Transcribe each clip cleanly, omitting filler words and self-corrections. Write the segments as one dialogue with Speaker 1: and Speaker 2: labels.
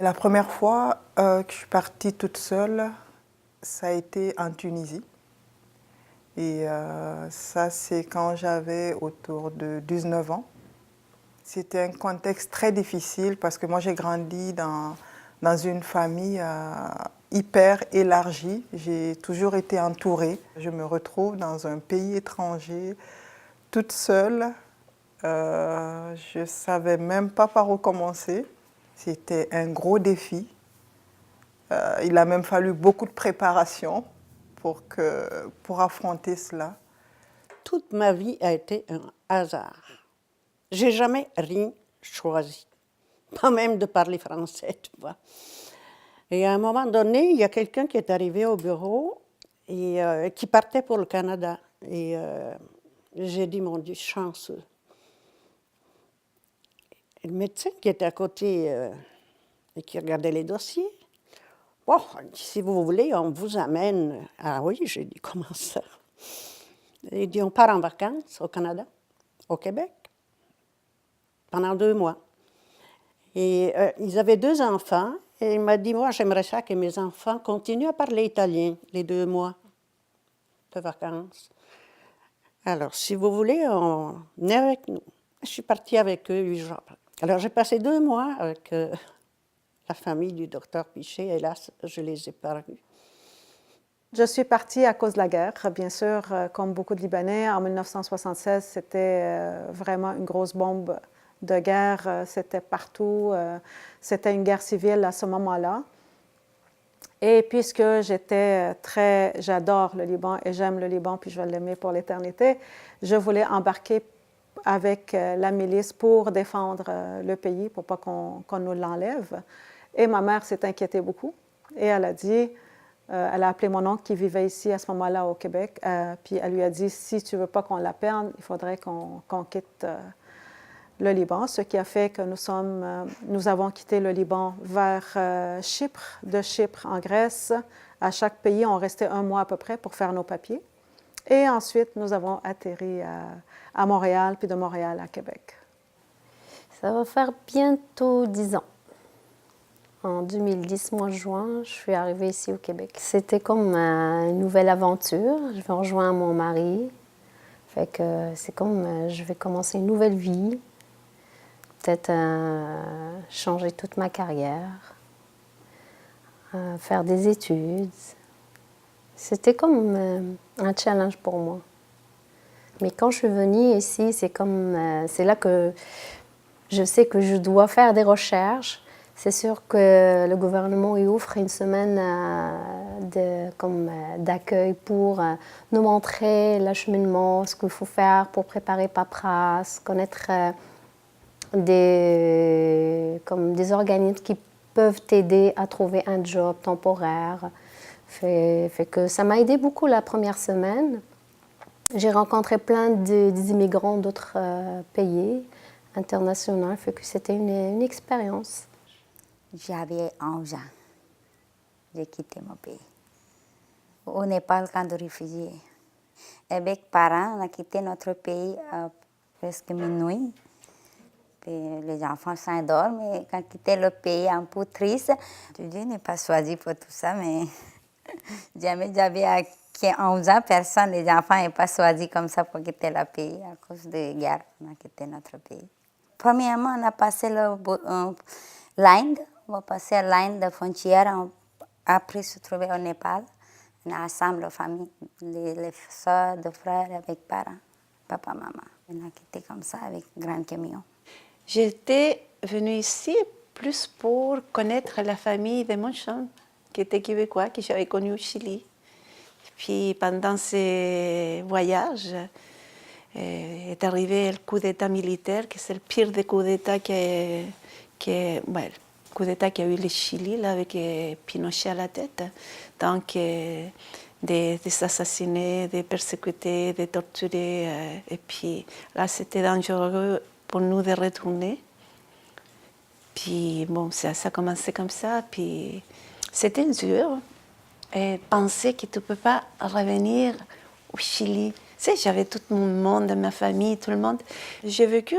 Speaker 1: La première fois que je suis partie toute seule, ça a été en Tunisie. Et ça, c'est quand j'avais autour de 19 ans. C'était un contexte très difficile parce que moi, j'ai grandi dans une famille hyper élargie. J'ai toujours été entourée. Je me retrouve dans un pays étranger, toute seule. Je ne savais même pas par où commencer. C'était un gros défi. Il a même fallu beaucoup de préparation pour affronter cela.
Speaker 2: Toute ma vie a été un hasard. J'ai jamais rien choisi, pas même de parler français, tu vois. Et à un moment donné, il y a quelqu'un qui est arrivé au bureau et qui partait pour le Canada. Et j'ai dit, mon Dieu, chanceux. Et le médecin qui était à côté et qui regardait les dossiers, bon, si vous voulez, on vous amène. Ah oui, j'ai dit, comment ça? Il dit, on part en vacances au Canada, au Québec, pendant 2 mois. Et ils avaient 2 enfants, et il m'a dit, moi, j'aimerais ça que mes enfants continuent à parler italien les 2 mois de vacances. Alors, si vous voulez, on est avec nous. Je suis partie avec eux 8 jours. Alors, j'ai passé 2 mois avec la famille du docteur Pichet. Hélas, je ne les ai pas revus.
Speaker 3: Je suis partie à cause de la guerre, bien sûr, comme beaucoup de Libanais. En 1976, c'était vraiment une grosse bombe de guerre. C'était partout. C'était une guerre civile à ce moment-là. Et puisque j'adore le Liban et j'aime le Liban, puis je vais l'aimer pour l'éternité, je voulais embarquer avec la milice pour défendre le pays, pour pas qu'on nous l'enlève. Et ma mère s'est inquiétée beaucoup. Et elle a dit... elle a appelé mon oncle qui vivait ici à ce moment-là au Québec, puis elle lui a dit, si tu ne veux pas qu'on la perde, il faudrait qu'on quitte le Liban, ce qui a fait que nous avons quitté le Liban vers Chypre, de Chypre en Grèce. À chaque pays, on restait 1 mois à peu près pour faire nos papiers. Et ensuite, nous avons atterri à Montréal, puis de Montréal à Québec.
Speaker 4: Ça va faire bientôt 10 ans. En 2010, mois de juin, je suis arrivée ici au Québec. C'était comme une nouvelle aventure. Je vais rejoindre mon mari. Fait que c'est comme je vais commencer une nouvelle vie. Peut-être changer toute ma carrière. Faire des études. C'était comme un challenge pour moi. Mais quand je suis venue ici, c'est là que je sais que je dois faire des recherches. C'est sûr que le gouvernement il offre une semaine d'accueil pour nous montrer l'acheminement, ce qu'il faut faire pour préparer paperasse, connaître des organismes qui peuvent t'aider à trouver un job temporaire. Fait que ça m'a aidé beaucoup la première semaine. J'ai rencontré plein d'immigrants d'autres pays internationaux, fait que c'était une expérience.
Speaker 5: J'avais 11 ans. J'ai quitté mon pays. Au Népal, camp de réfugiés. Avec parents, on a quitté notre pays à presque minuit. Puis les enfants s'endorment, mais quand quitter le pays un peu triste, Dieu n'est pas choisi pour tout ça, mais jamais j'avais 11 ans, personne, les enfants n'ont pas choisi comme ça pour quitter le pays à cause de guerre. On a quitté notre pays. Premièrement, on a passé l'Inde. On va passer à l'Inde de frontière. Après, se trouver au Népal. On a ensemble la famille, les soeurs, les frères, avec parents, papa, maman. On a quitté comme ça avec un grand camion.
Speaker 6: J'étais venue ici plus pour connaître la famille de mon chum, qui était québécois, que j'avais connu au Chili. Puis pendant ces voyages, est arrivé le coup d'État militaire, qui c'est le pire des coups d'État coup d'État qu'il y a eu le Chili, là, avec Pinochet à la tête. Donc, des assassinés, des persécutés, des torturés. Et puis là, c'était dangereux pour nous de retourner. Puis bon, ça a commencé comme ça. Puis c'était dur. Et penser que tu ne peux pas revenir au Chili. Tu sais, j'avais tout mon monde, ma famille, tout le monde. J'ai vécu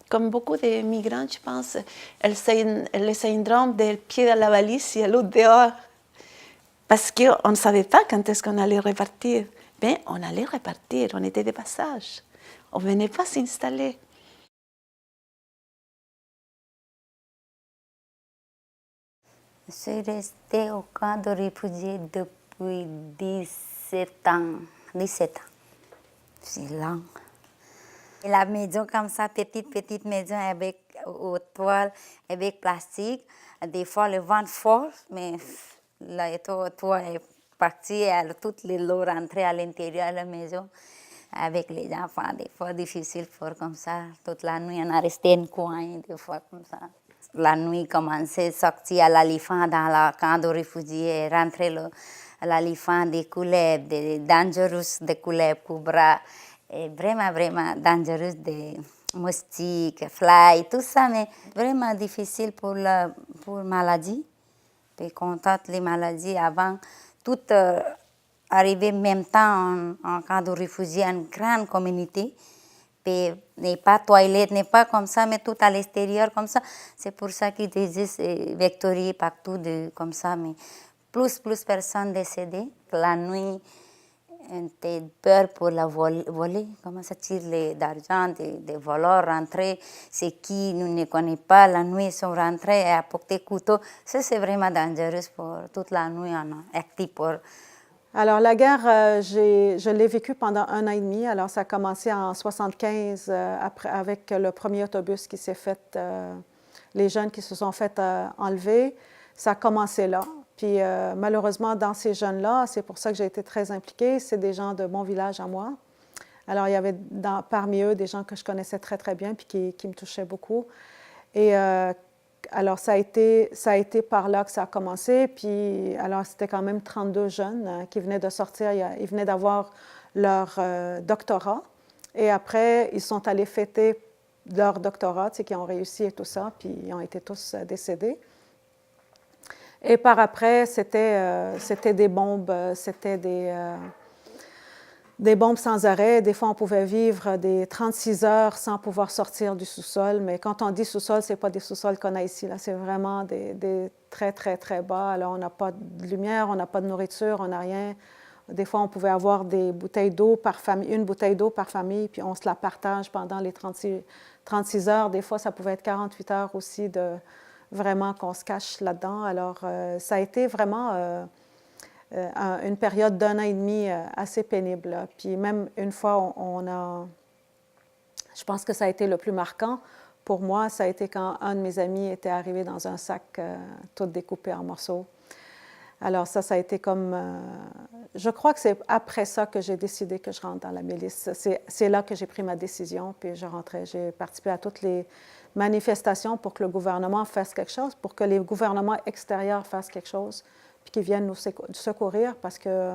Speaker 6: comme beaucoup de migrants, je pense, le syndrome del pied dans la valise et l'autre dehors. Parce qu'on ne savait pas quand est-ce qu'on allait repartir. Mais on allait repartir, on était de passage. On ne venait pas s'installer.
Speaker 5: Je suis restée au camp de réfugiés depuis 17 ans. 17 ans. C'est long. Et la maison comme ça, petite maison avec aux toiles, avec plastique. Des fois, le vent fort, mais le toit est parti et toutes les lots rentraient à l'intérieur de la maison. Avec les enfants, des fois difficile pour comme ça. Toute la nuit, on a resté un coin, des fois comme ça. La nuit commençait, sortir à l'éléphant dans le camp de réfugiés, rentrer l'éléphant des couleuvres, des dangereuses des couleuvres, cobras, et vraiment, vraiment dangereuses des moustiques, fly, tout ça, mais vraiment difficile pour maladie. Puis quand les maladies avant, tout arrivait en même temps en camp de réfugiés, une grande communauté. Puis n'est pas toilette, n'est pas comme ça, mais tout à l'extérieur comme ça. C'est pour ça qu'ils disent vectorier partout comme ça, mais plus personnes décédées. La nuit, on a peur pour la voler. Comment ça tire d'argent, des voleurs rentrer. C'est qui nous ne connaît pas. La nuit, ils sont rentrés et apporté couteau. Ça, c'est vraiment dangereux pour toute la nuit. On a actif pour.
Speaker 3: Alors, la guerre, je l'ai vécue pendant 1 an et demi. Alors, ça a commencé en 1975 avec le premier autobus qui s'est fait, les jeunes qui se sont fait enlever. Ça a commencé là. Puis, malheureusement, dans ces jeunes-là, c'est pour ça que j'ai été très impliquée. C'est des gens de mon village à moi. Alors, il y avait parmi eux des gens que je connaissais très, très bien puis qui me touchaient beaucoup. Et alors, ça a été par là que ça a commencé. Puis, alors, c'était quand même 32 jeunes qui venaient de sortir. Ils venaient d'avoir leur doctorat. Et après, ils sont allés fêter leur doctorat, tu sais, qui ont réussi et tout ça. Puis, ils ont été tous décédés. Et par après, c'était des bombes, c'était des bombes sans arrêt. Des fois, on pouvait vivre des 36 heures sans pouvoir sortir du sous-sol. Mais quand on dit sous-sol, ce n'est pas des sous-sols qu'on a ici. Là, c'est vraiment des très, très, très bas. Alors, on n'a pas de lumière, on n'a pas de nourriture, on n'a rien. Des fois, on pouvait avoir des bouteilles d'eau par famille, une bouteille d'eau par famille, puis on se la partage pendant les 36 heures. Des fois, ça pouvait être 48 heures aussi de vraiment qu'on se cache là-dedans. Alors, ça a été vraiment une période d'1 an et demi assez pénible. Là. Puis même une fois, je pense que ça a été le plus marquant pour moi, ça a été quand un de mes amis était arrivé dans un sac tout découpé en morceaux. Alors ça a été comme... je crois que c'est après ça que j'ai décidé que je rentre dans la milice. C'est là que j'ai pris ma décision, puis je rentrais. J'ai participé à toutes les manifestations pour que le gouvernement fasse quelque chose, pour que les gouvernements extérieurs fassent quelque chose, puis qu'ils viennent nous secourir, parce que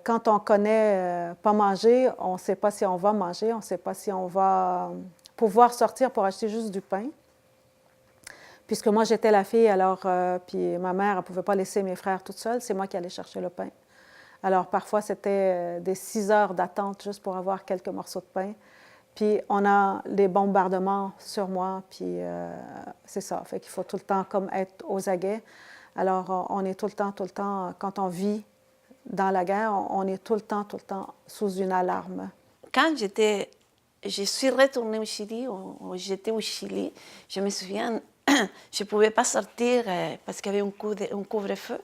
Speaker 3: quand on connaît pas manger, on ne sait pas si on va manger, on ne sait pas si on va pouvoir sortir pour acheter juste du pain. Puisque moi, j'étais la fille, alors, puis ma mère, elle ne pouvait pas laisser mes frères toutes seules, c'est moi qui allais chercher le pain. Alors, parfois, c'était des 6 heures d'attente juste pour avoir quelques morceaux de pain. Puis, on a des bombardements sur moi, puis c'est ça. Fait qu'il faut tout le temps comme être aux aguets. Alors, on est tout le temps, quand on vit dans la guerre, on est tout le temps sous une alarme.
Speaker 6: Quand je suis retournée au Chili, j'étais au Chili, je me souviens, je ne pouvais pas sortir parce qu'il y avait un couvre-feu.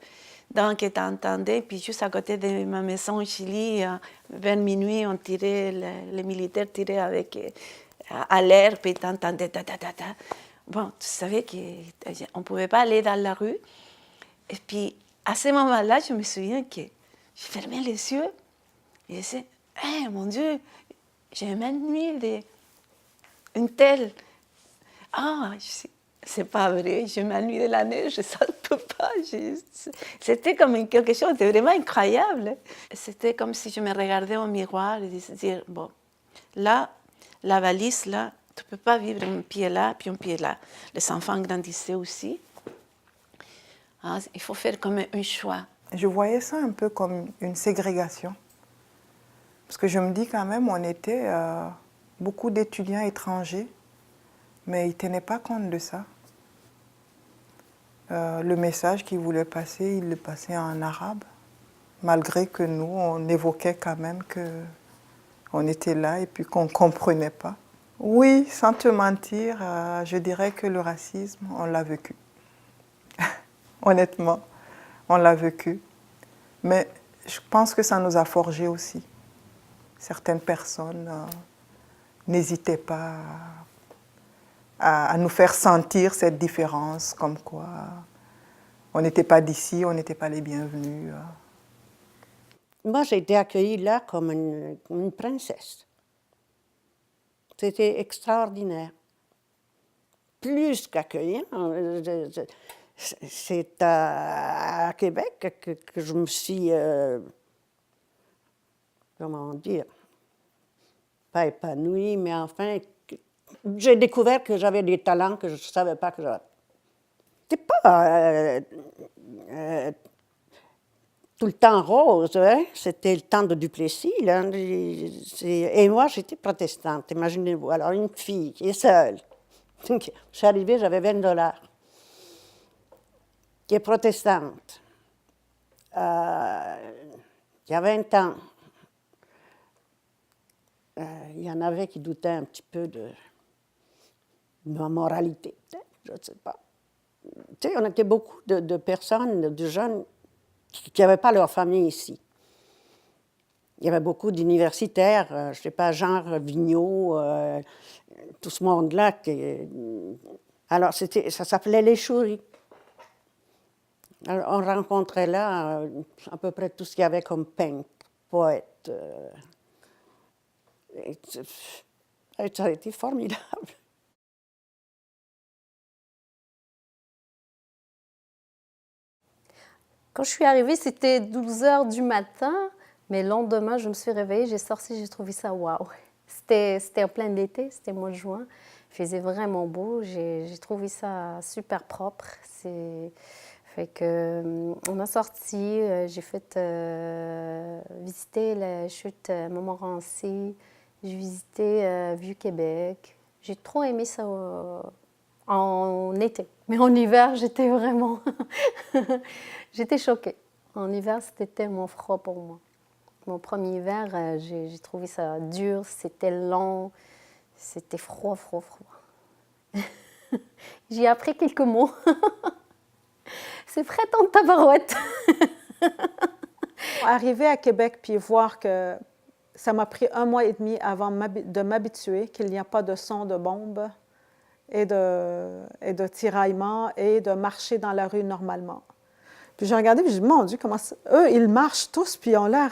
Speaker 6: Donc, t'entendais, puis juste à côté de ma maison au Chili, vers minuit, on tirait, les militaires tiraient à l'air, puis t'entendais ta. Bon, tu savais qu'on ne pouvait pas aller dans la rue. Et puis, à ce moment-là, je me souviens que je fermais les yeux et je disais, hey, mon Dieu, j'ai m'ennuie d'une telle. Ah, c'est pas vrai, je m'ennuie de la neige, ça ne peut pas. C'était comme quelque chose de vraiment incroyable. C'était comme si je me regardais au miroir et disais, bon, là, la valise, là, tu ne peux pas vivre un pied là, puis un pied là. Les enfants grandissaient aussi. Ah, il faut faire comme un choix.
Speaker 1: Je voyais ça un peu comme une ségrégation. Parce que je me dis quand même, on était beaucoup d'étudiants étrangers Mais il ne tenait pas compte de ça. Le message qu'il voulait passer, il le passait en arabe, malgré que nous, on évoquait quand même qu'on était là et puis qu'on ne comprenait pas. Oui, sans te mentir, je dirais que le racisme, on l'a vécu. Honnêtement, on l'a vécu. Mais je pense que ça nous a forgés aussi. Certaines personnes n'hésitaient pas à nous faire sentir cette différence, comme quoi on n'était pas d'ici, on n'était pas les bienvenus.
Speaker 2: Moi, j'ai été accueillie là comme une princesse. C'était extraordinaire. Plus qu'accueillant. C'est à Québec que je me suis, comment dire, pas épanouie, mais enfin, j'ai découvert que j'avais des talents que je ne savais pas que j'avais. C'était pas tout le temps rose, hein? C'était le temps de Duplessis. Là. Et moi, j'étais protestante, imaginez-vous. Alors, une fille qui est seule. Je suis arrivée, j'avais 20 $. Qui est protestante. Il y a 20 ans, il y en avait qui doutaient un petit peu de ma moralité, peut-être, je ne sais pas. Tu sais, on était beaucoup de personnes, de jeunes, qui n'avaient pas leur famille ici. Il y avait beaucoup d'universitaires, je ne sais pas, genre Vigneault, tout ce monde-là. Alors, ça s'appelait les Chouris. Alors, on rencontrait là à peu près tout ce qu'il y avait comme peintre, poète. Ça a été formidable.
Speaker 4: Quand je suis arrivée, c'était 12 heures du matin, mais le lendemain, je me suis réveillée, j'ai sorti, j'ai trouvé ça waouh. C'était en plein été, c'était mois de juin. Il faisait vraiment beau, j'ai trouvé ça super propre. Fait que, on a sorti, j'ai fait visiter la chute Montmorency, j'ai visité Vieux-Québec. J'ai trop aimé ça en été. Mais en hiver, j'étais vraiment... j'étais choquée. En hiver, c'était tellement froid pour moi. Mon premier hiver, j'ai trouvé ça dur, c'était long, c'était froid. J'ai appris quelques mots. C'est frais en tabarouette.
Speaker 3: Arriver à Québec puis voir que ça m'a pris 1 mois et demi avant de m'habituer qu'il n'y a pas de son de bombe et de tiraillement et de marcher dans la rue normalement. Puis j'ai regardé, puis j'ai dit, mon Dieu, comment ça... Eux, ils marchent tous, puis ils ont l'air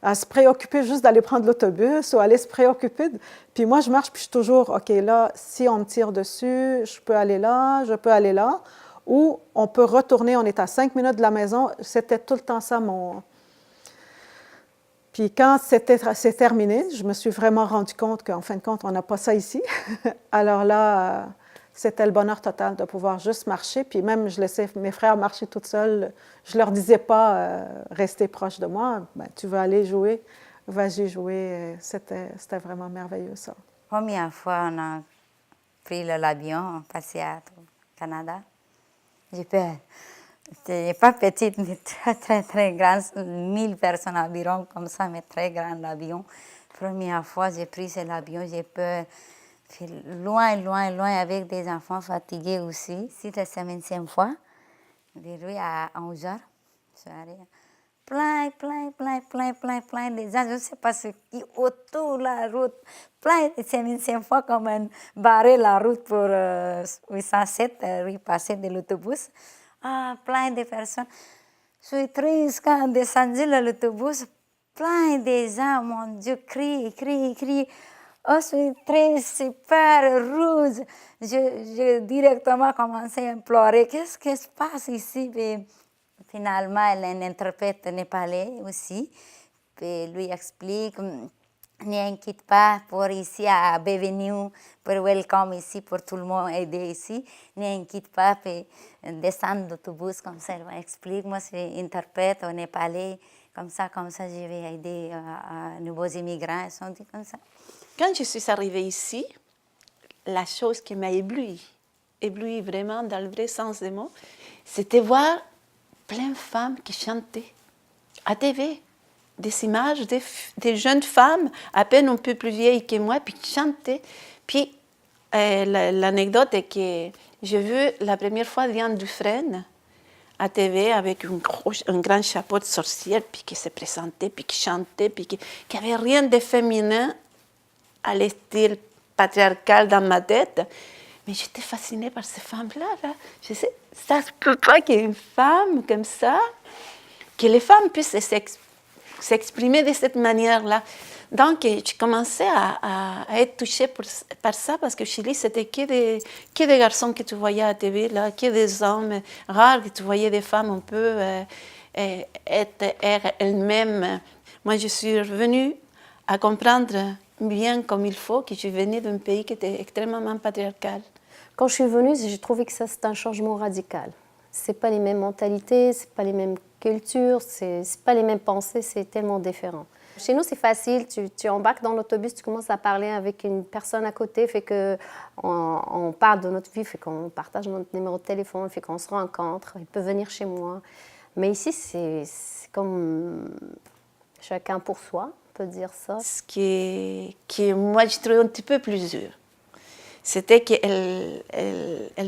Speaker 3: à se préoccuper juste d'aller prendre l'autobus ou aller se préoccuper. Puis moi, je marche, puis je suis toujours, OK, là, si on me tire dessus, je peux aller là, je peux aller là. Ou on peut retourner, on est à 5 minutes de la maison. C'était tout le temps ça, mon... Puis quand c'est terminé, je me suis vraiment rendu compte qu'en fin de compte, on n'a pas ça ici. Alors là, c'était le bonheur total de pouvoir juste marcher. Puis même, je laissais mes frères marcher toutes seuls. Je ne leur disais pas rester proche de moi. Ben, tu veux aller jouer, vas-y jouer. C'était vraiment merveilleux, ça.
Speaker 5: Première fois, on a pris l'avion, passé au Canada. J'ai peur. C'était pas petite, mais très grande. 1000 personnes environ, comme ça, mais très grand avion. Première fois, j'ai pris cet avion, j'ai peur. Puis loin, avec des enfants fatigués aussi. C'était la 5e fois. De rue à 11 heures. Je suis allée. Plein de gens. Je ne sais pas ce qui autour de la route. Plein de 5e fois, comme barrer la route pour 807, rue passée de l'autobus. Ah, plein de personnes. Je suis triste quand on descendu l'autobus. Plein de gens, mon Dieu, crient. Oh, je suis très super rouge. J'ai directement commencé à implorer. Qu'est-ce qui se passe ici? Puis, finalement, elle est une interprète népalais aussi. Puis, lui explique, n'inquiète pas pour ici à bienvenue, pour welcome ici, pour tout le monde aider ici. N'inquiète pas, puis descendre d'autobus comme ça, elle explique. Moi, je suis interprète au népalais. Comme ça, je vais aider à nouveaux immigrants. Ils sont dit comme ça.
Speaker 6: Quand je suis arrivée ici, la chose qui m'a ébloui vraiment dans le vrai sens des mots, c'était voir plein de femmes qui chantaient à TV. Des images des jeunes femmes, à peine un peu plus vieilles que moi, puis qui chantaient. Puis l'anecdote est que j'ai vu la première fois Diane Dufresne à TV avec un grand chapeau de sorcière, puis qui se présentait, puis qui chantait, puis qui n'avait rien de féminin à l'estime patriarcal dans ma tête. Mais j'étais fascinée par ces femmes-là. Là. Je sais, ça se peut pas qu'il y ait une femme comme ça, que les femmes puissent s'exprimer de cette manière-là. Donc, j'ai commencé à être touchée par ça, parce que Chili, c'était que des garçons que tu voyais à la TV, là, que des hommes rares, que tu voyais des femmes un peu être elles-mêmes. Moi, je suis revenue à comprendre bien comme il faut que je venais d'un pays qui était extrêmement patriarcal.
Speaker 4: Quand je suis venue, j'ai trouvé que ça, c'est un changement radical. C'est pas les mêmes mentalités, c'est pas les mêmes cultures, c'est pas les mêmes pensées, c'est tellement différent. Chez nous, c'est facile, tu embarques dans l'autobus, tu commences à parler avec une personne à côté, fait que on parle de notre vie, fait qu'on partage notre numéro de téléphone, fait qu'on se rencontre, il peut venir chez moi. Mais ici, c'est comme chacun pour soi, on peut dire ça.
Speaker 6: Ce qui moi, je trouvais un petit peu plus dur, c'était qu'elle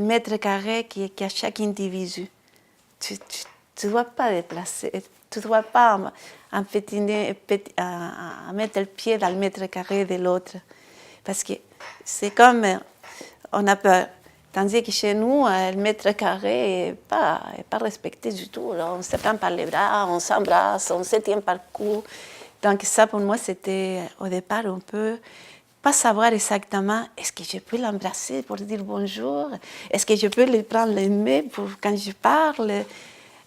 Speaker 6: mètre carré qui est à chaque individu. Tu ne dois pas déplacer, tu ne dois pas empêtiner, à mettre le pied dans le mètre carré de l'autre. Parce que c'est comme, on a peur. Tandis que chez nous, le mètre carré n'est pas respecté du tout. Là. On se prend par les bras, on s'embrasse, on se tient par le cou. Donc ça, pour moi, c'était au départ un peu pas savoir exactement, est-ce que je peux l'embrasser pour dire bonjour? Est-ce que je peux lui prendre les mains pour quand je parle?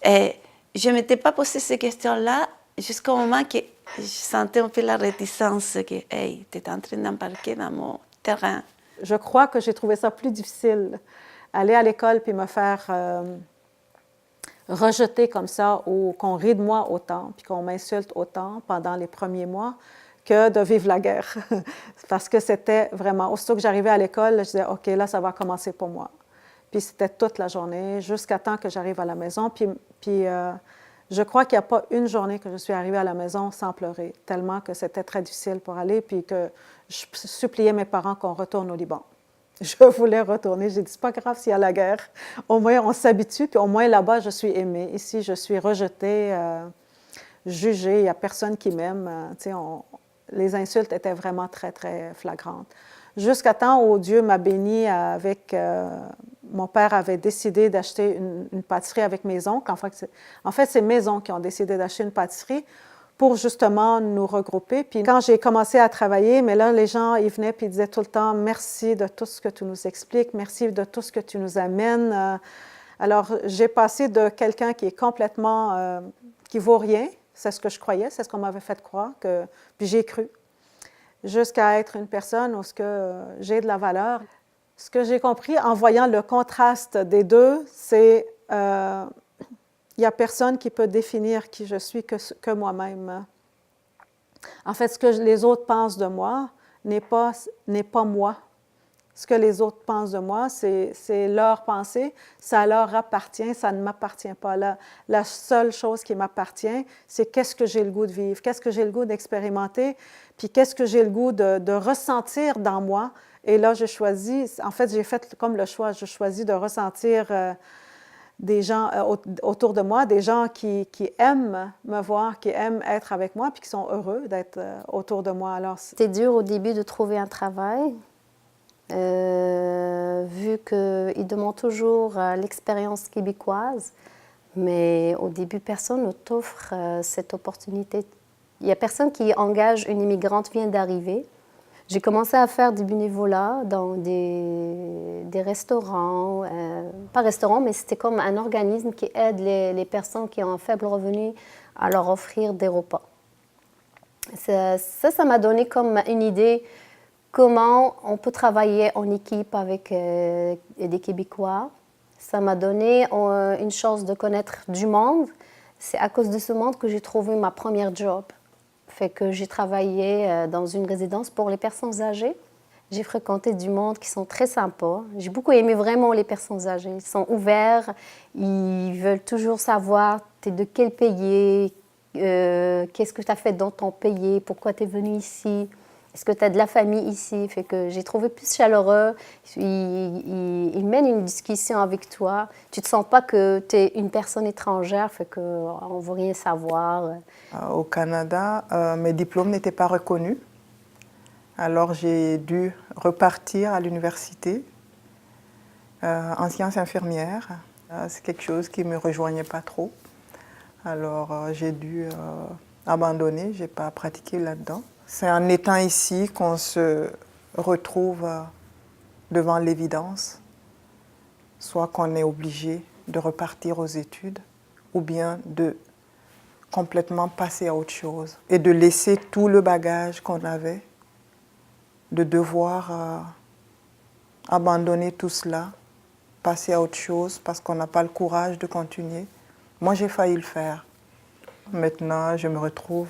Speaker 6: Et je ne m'étais pas posé ces questions-là jusqu'au moment que je sentais un peu la réticence que, hey, tu es en train d'embarquer dans mon terrain.
Speaker 3: Je crois que j'ai trouvé ça plus difficile, aller à l'école puis me faire rejeter comme ça, ou qu'on rit de moi autant, puis qu'on m'insulte autant pendant les premiers mois, que de vivre la guerre. Parce que c'était vraiment, aussitôt que j'arrivais à l'école, je disais, OK, là, ça va commencer pour moi. Puis c'était toute la journée, jusqu'à temps que j'arrive à la maison. Puis je crois qu'il n'y a pas une journée que je suis arrivée à la maison sans pleurer, tellement que c'était très difficile pour aller, puis que je suppliais mes parents qu'on retourne au Liban. Je voulais retourner. J'ai dit, c'est pas grave s'il y a la guerre. Au moins, on s'habitue, puis au moins là-bas, je suis aimée. Ici, je suis rejetée, jugée. Il n'y a personne qui m'aime. Les insultes étaient vraiment très, très flagrantes. Jusqu'à temps où Dieu m'a bénie avec... mon père avait décidé d'acheter une pâtisserie avec mes oncles. En fait, c'est mes oncles qui ont décidé d'acheter une pâtisserie pour justement nous regrouper. Puis quand j'ai commencé à travailler, mais là, les gens, ils venaient puis ils disaient tout le temps « Merci de tout ce que tu nous expliques, merci de tout ce que tu nous amènes. » Alors, j'ai passé de quelqu'un qui est complètement... qui vaut rien, c'est ce que je croyais, c'est ce qu'on m'avait fait croire, puis j'ai cru, jusqu'à être une personne où j'ai de la valeur. Ce que j'ai compris en voyant le contraste des deux, c'est il n'y a personne qui peut définir qui je suis que moi-même. En fait, ce que les autres pensent de moi n'est pas moi. Ce que les autres pensent de moi, c'est leur pensée, ça leur appartient, ça ne m'appartient pas. La seule chose qui m'appartient, c'est qu'est-ce que j'ai le goût de vivre, qu'est-ce que j'ai le goût d'expérimenter, puis qu'est-ce que j'ai le goût de ressentir dans moi. Et là, j'ai choisi, en fait, j'ai fait comme le choix, je choisis de ressentir des gens autour de moi, des gens qui aiment me voir, qui aiment être avec moi, puis qui sont heureux d'être autour de moi. Alors,
Speaker 4: c'était dur au début de trouver un travail, vu qu'il demande toujours l'expérience québécoise, mais au début, personne ne t'offre cette opportunité. Il n'y a personne qui engage une immigrante qui vient d'arriver. J'ai commencé à faire du bénévolat dans des restaurants, pas restaurants, mais c'était comme un organisme qui aide les personnes qui ont un faible revenu à leur offrir des repas. Ça m'a donné comme une idée comment on peut travailler en équipe avec des Québécois. Ça m'a donné une chance de connaître du monde. C'est à cause de ce monde que j'ai trouvé ma première job. Fait que j'ai travaillé dans une résidence pour les personnes âgées. J'ai fréquenté du monde qui sont très sympas. J'ai beaucoup aimé vraiment les personnes âgées. Ils sont ouverts, ils veulent toujours savoir tu es de quel pays, qu'est-ce que tu as fait dans ton pays, pourquoi tu es venu ici, est-ce que tu as de la famille ici. Fait que j'ai trouvé plus chaleureux. Ils mènent une discussion avec toi. Tu ne te sens pas que tu es une personne étrangère, fait qu'on ne veut rien savoir.
Speaker 1: Au Canada, mes diplômes n'étaient pas reconnus. Alors j'ai dû repartir à l'université en sciences infirmières. C'est quelque chose qui ne me rejoignait pas trop. Alors j'ai dû abandonner, je n'ai pas pratiqué là-dedans. C'est en étant ici qu'on se retrouve devant l'évidence, soit qu'on est obligé de repartir aux études ou bien de complètement passer à autre chose et de laisser tout le bagage qu'on avait, de devoir abandonner tout cela, passer à autre chose parce qu'on n'a pas le courage de continuer. Moi, j'ai failli le faire. Maintenant, je me retrouve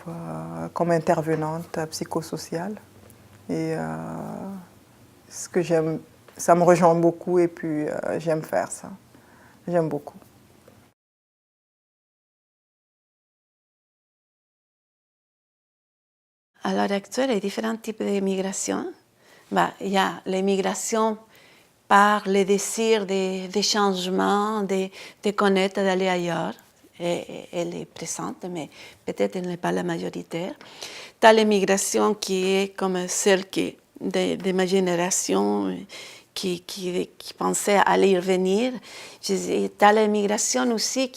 Speaker 1: comme intervenante psychosociale et ce que j'aime, ça me rejoint beaucoup et puis j'aime faire ça. J'aime beaucoup.
Speaker 6: À l'heure actuelle, il y a différents types d'immigration. Il y a l'immigration par le désir des changements, de connaître, d'aller ailleurs. Et elle est présente, mais peut-être elle n'est pas la majoritaire. Tu as l'immigration qui est comme celle de ma génération, qui pensait aller y revenir. Tu as l'immigration aussi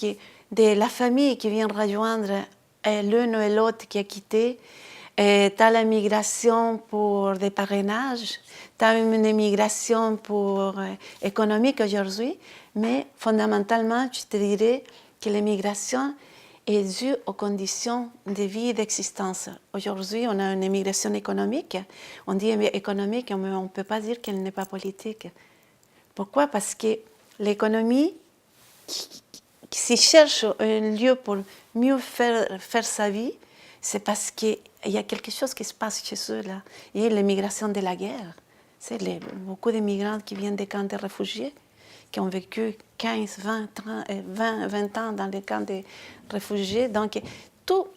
Speaker 6: de la famille qui vient rejoindre l'un ou l'autre qui a quitté. Tu as la migration pour des parrainages, tu as une immigration économique aujourd'hui, mais fondamentalement, je te dirais que l'immigration est due aux conditions de vie et d'existence. Aujourd'hui, on a une immigration économique. On dit économique, mais on ne peut pas dire qu'elle n'est pas politique. Pourquoi? Parce que l'économie, s'il cherche un lieu pour mieux faire sa vie, c'est parce qu'il y a quelque chose qui se passe chez eux là. Il y a l'immigration de la guerre. C'est beaucoup de migrants qui viennent des camps de réfugiés, qui ont vécu 15, 20 ans dans les camps de réfugiés. Donc, tout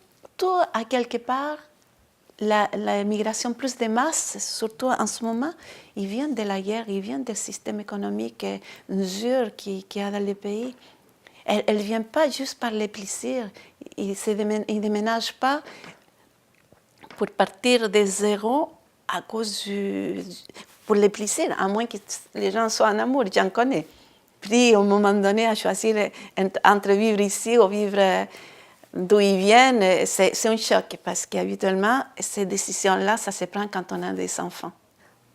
Speaker 6: à quelque part, la migration plus de masse, surtout en ce moment, ils viennent de la guerre, ils viennent du système économique dur qu'il y a dans le pays. Elle ne vient pas juste par les plaisirs. Ils ne déménagent pas pour partir de zéro à cause pour les plaisirs, à moins que les gens soient en amour, j'en connais. Puis, au moment donné, à choisir entre vivre ici ou vivre d'où ils viennent, c'est un choc parce qu'habituellement, ces décisions-là, ça se prend quand on a des enfants.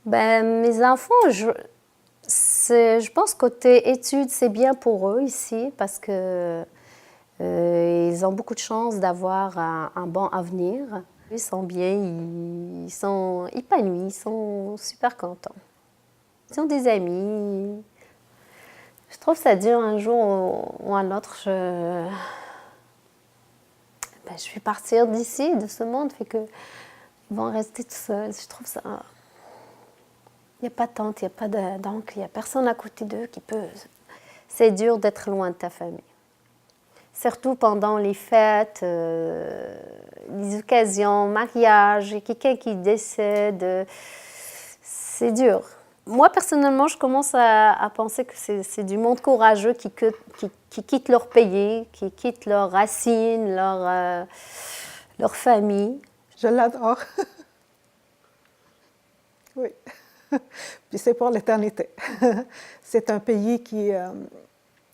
Speaker 4: Mes enfants, je pense que côté études, c'est bien pour eux ici parce que ils ont beaucoup de chance d'avoir un bon avenir. Ils sont bien, ils sont épanouis, ils sont super contents. Ils ont des amis. Je trouve ça dur un jour ou un autre. Je vais partir d'ici, de ce monde, fait que ils vont rester tout seuls. Je trouve ça. Il n'y a pas de tante, il n'y a pas d'oncle, il n'y a personne à côté d'eux qui peut. C'est dur d'être loin de ta famille. Surtout pendant les fêtes, les occasions, mariages, quelqu'un qui décède. C'est dur. Moi, personnellement, je commence à penser que c'est du monde courageux qui quitte leur pays, qui quitte leurs racines, leur famille.
Speaker 3: Je l'adore. Oui. Puis c'est pour l'éternité. C'est un pays qui,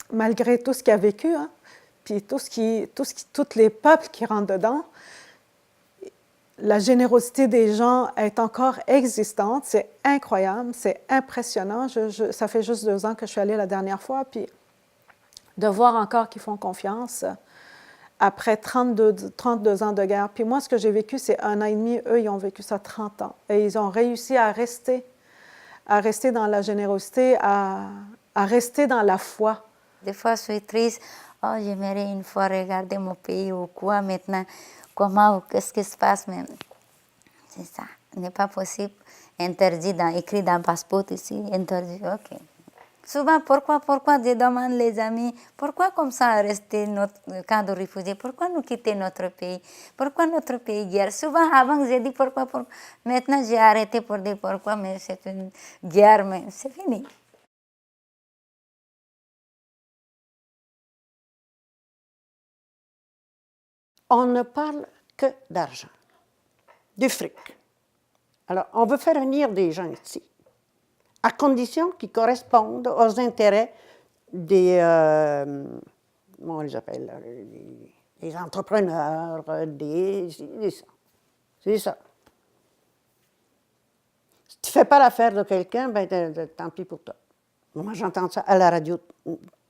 Speaker 3: malgré tout ce qu'il a vécu, hein, puis tous les peuples qui rentrent dedans, la générosité des gens est encore existante. C'est incroyable, c'est impressionnant. Ça fait juste 2 ans que je suis allée la dernière fois, puis de voir encore qu'ils font confiance après 32 ans de guerre. Puis moi, ce que j'ai vécu, c'est 1 an et demi. Eux, ils ont vécu ça 30 ans. Et ils ont réussi à rester dans la générosité, à rester dans la foi.
Speaker 5: Des fois, je suis triste. Oh, j'aimerais une fois regarder mon pays ou quoi maintenant, comment ou qu'est-ce qui se passe, mais c'est ça. n'est pas possible, interdit, écrit dans le passeport ici, interdit, ok. Souvent, pourquoi je demande les amis, pourquoi comme ça rester notre camp de réfugiés, pourquoi nous quitter notre pays, pourquoi notre pays guerre. Souvent, avant, j'ai dit pourquoi. Maintenant, j'ai arrêté pour dire pourquoi, mais c'est une guerre, mais c'est fini.
Speaker 2: On ne parle que d'argent, du fric. Alors, on veut faire venir des gens ici, à condition qu'ils correspondent aux intérêts des, comment on les appelle, des entrepreneurs, c'est ça. Si tu ne fais pas l'affaire de quelqu'un, ben, tant pis pour toi. Moi, j'entends ça à la radio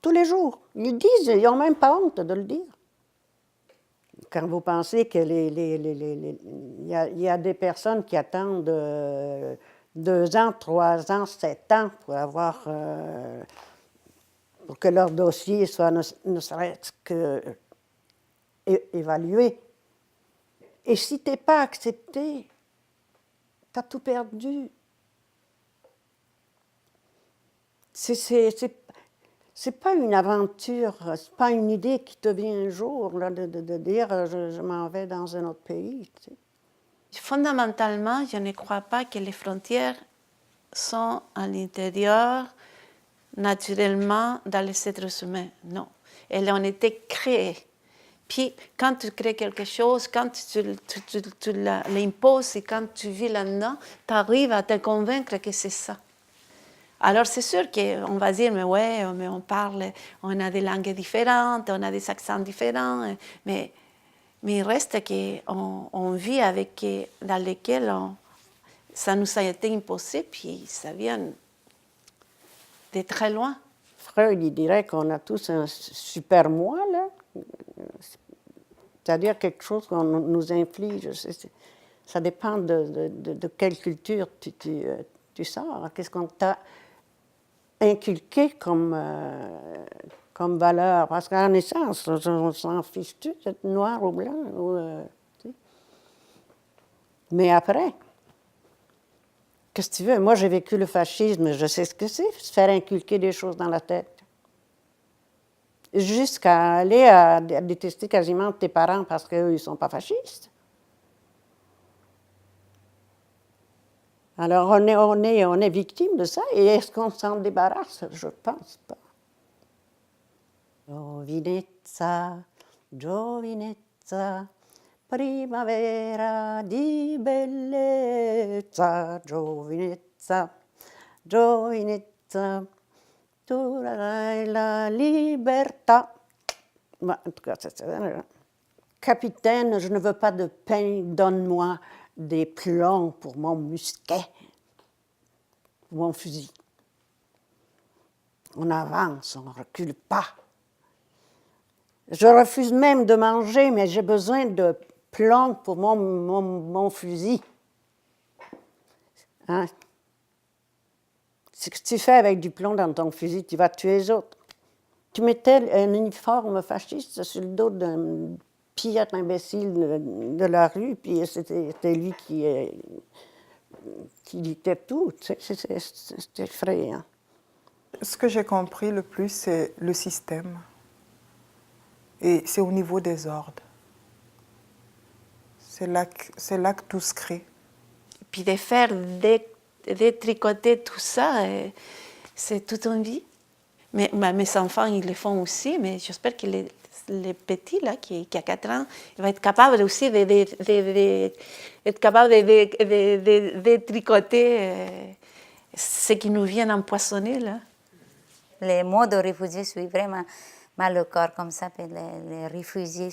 Speaker 2: tous les jours. Ils disent, ils n'ont même pas honte de le dire. Quand vous pensez que il y a des personnes qui attendent 2 ans, 3 ans, 7 ans pour avoir, pour que leur dossier soit ne serait-ce que évalué. Et si tu n'es pas accepté, tu as tout perdu. C'est pas une aventure, c'est pas une idée qui te vient un jour là, de dire je m'en vais dans un autre pays. Tu sais.
Speaker 6: Fondamentalement, je ne crois pas que les frontières sont à l'intérieur, naturellement, dans les êtres humains. Non. Elles ont été créées. Puis, quand tu crées quelque chose, quand tu l'imposes et quand tu vis là-dedans, tu arrives à te convaincre que c'est ça. Alors, c'est sûr qu'on va dire, mais ouais, mais on parle, on a des langues différentes, on a des accents différents, mais il reste qu'on vit avec, dans lesquels ça nous a été imposé, puis ça vient de très loin.
Speaker 2: Freud, il dirait qu'on a tous un super moi, là. C'est-à-dire quelque chose qu'on nous inflige. Ça dépend de quelle culture tu sors. Qu'est-ce qu'on t'a inculqué comme valeur? Parce qu'à la naissance, on s'en fiche-tu d'être noir ou blanc? Mais après, qu'est-ce que tu veux? Moi, j'ai vécu le fascisme, je sais ce que c'est, se faire inculquer des choses dans la tête. Jusqu'à aller à détester quasiment tes parents parce qu'eux, ils ne sont pas fascistes. Alors, on est victime de ça, et est-ce qu'on s'en débarrasse? Je ne pense pas. Giovinezza, giovinezza, primavera di bellezza, giovinezza, giovinezza, tu avrai la libertà. En tout cas, capitaine, je ne veux pas de pain, donne-moi des plombs pour mon musquet, pour mon fusil. On avance, on ne recule pas. Je refuse même de manger, mais j'ai besoin de plomb pour mon fusil. Hein? Ce que tu fais avec du plomb dans ton fusil, tu vas tuer les autres. Tu mettais un uniforme fasciste sur le dos d'un pire imbécile de la rue, puis c'était lui qui dictait tout. C'était effrayant.
Speaker 1: Ce que j'ai compris le plus, c'est le système. Et c'est au niveau des ordres. C'est là que tout se crée.
Speaker 6: Puis de faire, détricoter tout ça, c'est toute une vie. Mais mes enfants, ils le font aussi, mais j'espère que le petit, là, qui a 4 ans, il va être capable aussi de tricoter ce qui nous vient empoisonner, là.
Speaker 5: Les mots de réfugiés suivent vraiment mal le corps, comme ça, les réfugiés.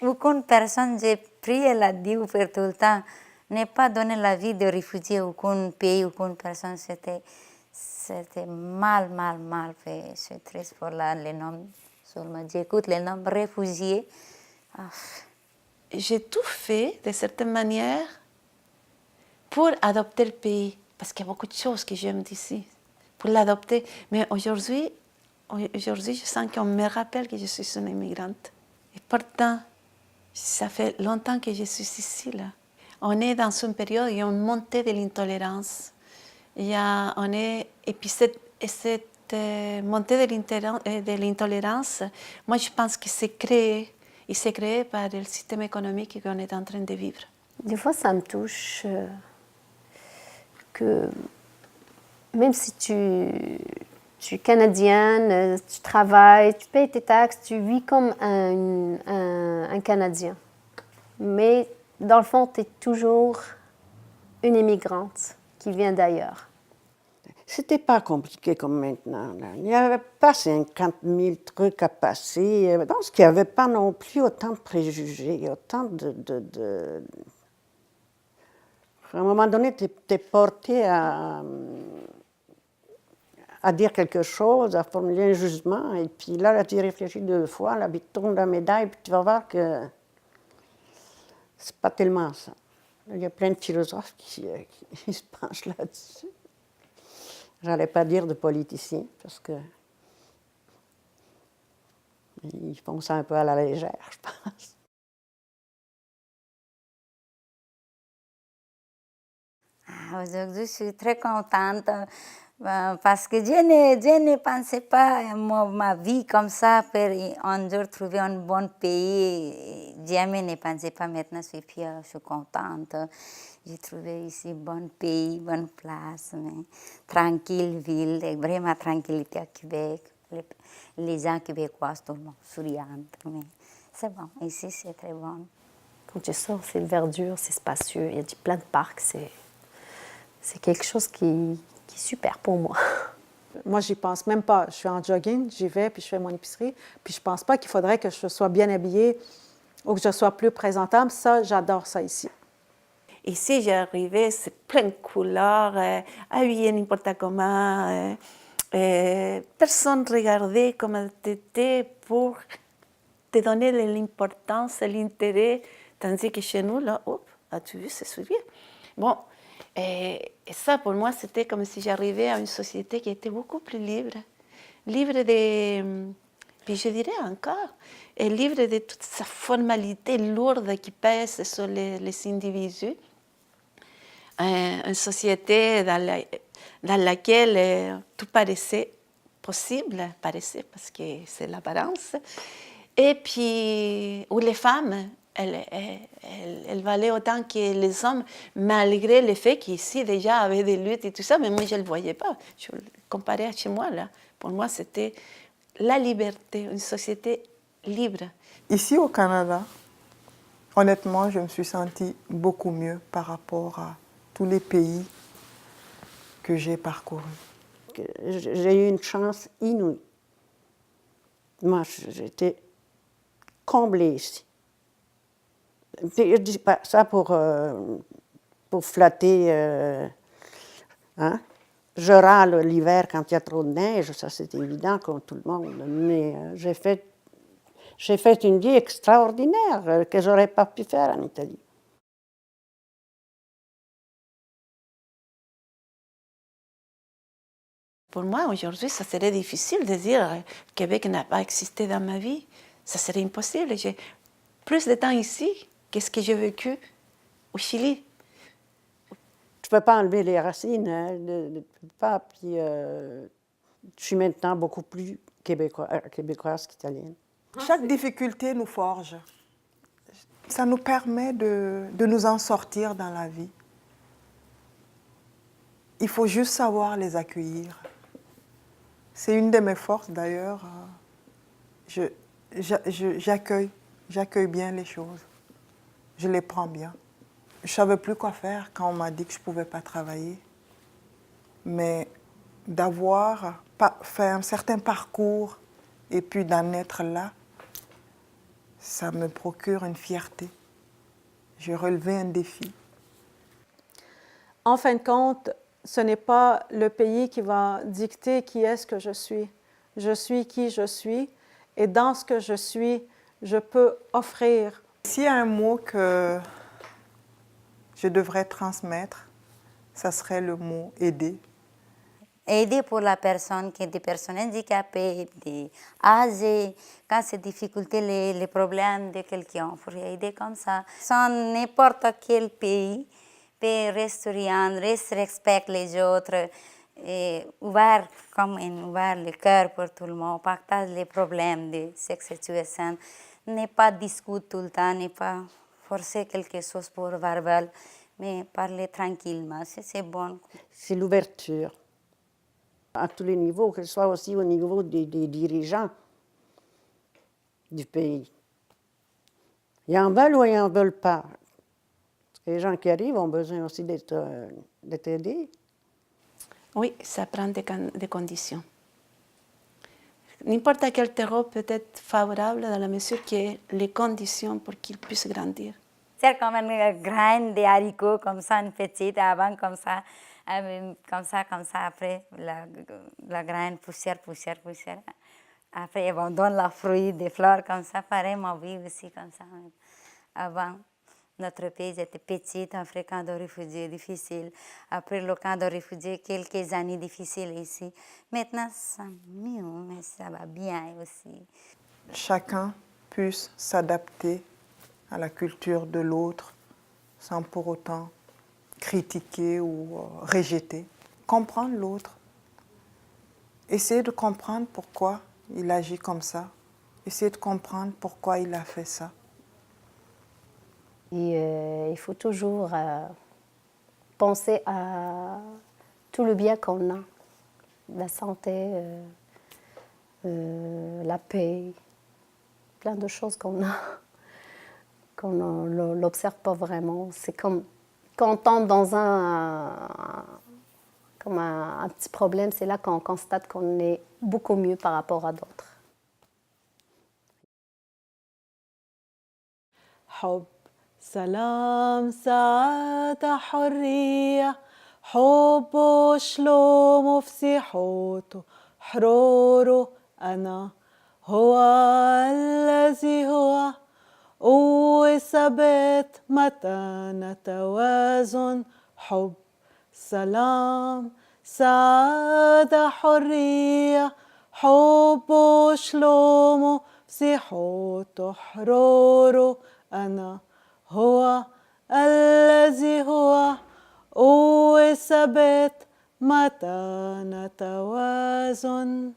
Speaker 5: Aucune personne, j'ai prié la Dieu pour tout le temps, n'est pas donné la vie de réfugié à aucun pays, aucune personne. C'était mal fait. C'est triste pour les noms. Seulement, j'écoute les noms réfugiés. Oh.
Speaker 6: J'ai tout fait, de certaine manière, pour adopter le pays. Parce qu'il y a beaucoup de choses que j'aime d'ici, pour l'adopter. Mais aujourd'hui, je sens qu'on me rappelle que je suis une immigrante. Et pourtant, ça fait longtemps que je suis ici, là. on est dans une période où il y a une montée de l'intolérance. Et puis cette montée de l'intolérance, moi je pense que c'est créé par le système économique qu'on est en train de vivre.
Speaker 4: Des fois, ça me touche que même si tu es canadienne, tu travailles, tu payes tes taxes, tu vis comme un Canadien. Mais dans le fond, tu es toujours une immigrante qui vient d'ailleurs.
Speaker 2: C'était pas compliqué comme maintenant. Là. Il n'y avait pas 50 000 trucs à passer. Je pense qu'il n'y avait pas non plus autant de préjugés, autant de... À un moment donné, tu es porté à dire quelque chose, à formuler un jugement, et puis là tu réfléchis 2 fois, là, puis tu tournes la médaille, puis tu vas voir que c'est pas tellement ça. Il y a plein de philosophes qui se penchent là-dessus. J'allais pas dire de politiciens, parce que ils font ça un peu à la légère, je pense.
Speaker 5: Aujourd'hui, je suis très contente parce que je ne pensais pas ma vie comme ça, pour un jour trouver un bon pays. Jamais ne pensais pas. Maintenant, je suis fière, je suis contente. J'ai trouvé ici un bon pays, bonne place, mais tranquille ville, vraiment tranquillité à Québec. Les gens québécois, tout le monde souriant. Mais c'est bon, ici c'est très bon.
Speaker 4: Quand tu sors, c'est verdure, c'est spacieux, il y a plein de parcs, c'est quelque chose qui est super pour moi.
Speaker 3: Moi, j'y pense même pas. Je suis en jogging, j'y vais, puis je fais mon épicerie. Puis je pense pas qu'il faudrait que je sois bien habillée ou que je sois plus présentable. Ça, j'adore ça ici.
Speaker 6: Ici, j'arrivais, c'est plein de couleurs, habillé n'importe comment. Personne ne regardait comment tu étais pour te donner l'importance, l'intérêt. Tandis que chez nous, là, hop, as-tu vu ce souliers? Bon, et ça, pour moi, c'était comme si j'arrivais à une société qui était beaucoup plus libre. Libre de, puis je dirais encore, libre de toute sa formalité lourde qui pèse sur les individus. Une société dans laquelle tout paraissait possible, parce que c'est l'apparence, et puis où les femmes, elles valaient autant que les hommes, malgré le fait qu'ici déjà avait des luttes et tout ça, mais moi je ne le voyais pas. Je le comparais à chez moi, là. Pour moi, c'était la liberté, une société libre.
Speaker 1: Ici au Canada, honnêtement, je me suis sentie beaucoup mieux par rapport à tous les pays que j'ai parcourus.
Speaker 2: J'ai eu une chance inouïe. Moi, j'étais comblée ici. Je dis pas ça pour flatter. Hein? Je râle l'hiver quand il y a trop de neige, ça c'est évident comme tout le monde. Mais j'ai fait une vie extraordinaire que j'aurais pas pu faire en Italie.
Speaker 6: Pour moi, aujourd'hui, ça serait difficile de dire que Québec n'a pas existé dans ma vie. Ça serait impossible. J'ai plus de temps ici que ce que j'ai vécu au Chili.
Speaker 2: Je ne peux pas enlever les racines, hein, pas. Puis, je suis maintenant beaucoup plus québécoise qu'italienne.
Speaker 1: Chaque difficulté nous forge. Ça nous permet de nous en sortir dans la vie. Il faut juste savoir les accueillir. C'est une de mes forces d'ailleurs. J'accueille bien les choses. Je les prends bien. Je ne savais plus quoi faire quand on m'a dit que je ne pouvais pas travailler. Mais d'avoir fait un certain parcours et puis d'en être là, ça me procure une fierté. J'ai relevé un défi.
Speaker 3: En fin de compte, ce n'est pas le pays qui va dicter qui est-ce que je suis. Je suis qui je suis, et dans ce que je suis, je peux offrir.
Speaker 1: S'il y a un mot que je devrais transmettre, ça serait le mot « aider ».
Speaker 5: aider pour la personne qui est des personnes handicapées, des âgées, quand c'est difficulté, les problèmes de quelqu'un, pour aider comme ça. Sans n'importe quel pays, peut rester rien, respecter les autres, et ouvert le cœur pour tout le monde, partage les problèmes de cette situation, ne pas discuter tout le temps, ne pas forcer quelque chose pour verbal, mais parler tranquillement, c'est bon.
Speaker 2: C'est l'ouverture à tous les niveaux, que ce soit aussi au niveau des dirigeants du pays. Ils en veulent ou ils n'en veulent pas. Parce que les gens qui arrivent ont besoin aussi d'être aidés.
Speaker 6: Oui, ça prend des conditions. N'importe quel terreau peut être favorable dans la mesure qu'il y ait les conditions pour qu'il puisse grandir.
Speaker 5: C'est comme une graine de haricots, comme ça, une petite, avant, comme ça, après, la graine, poussière. Après, on donne la fruit, des fleurs, comme ça, pareil, ma vie aussi, comme ça. Avant, notre pays était petit, après, camp de réfugiés, difficile. Après le camp de réfugiés, quelques années difficiles ici. Maintenant, c'est mieux, mais ça va bien aussi.
Speaker 1: Chacun puisse s'adapter à la culture de l'autre sans pour autant critiquer ou rejeter. Comprendre l'autre. Essayer de comprendre pourquoi il agit comme ça. Essayer de comprendre pourquoi il a fait ça.
Speaker 4: Et il faut toujours penser à tout le bien qu'on a. La santé, la paix, plein de choses qu'on a, qu'on ne l'observe pas vraiment. C'est comme quand on tombe dans un petit problème, c'est là qu'on constate qu'on est beaucoup mieux par rapport à d'autres.
Speaker 3: حب سلام سعادة حرية حب شلوم وفسيحوته حروره أنا هو الذي هو قوة ثبات متانة توازن حب سلام سعادة حرية حب شلوم وفسيحوته حروره أنا هو الذي هو قوة ثبات متانة توازن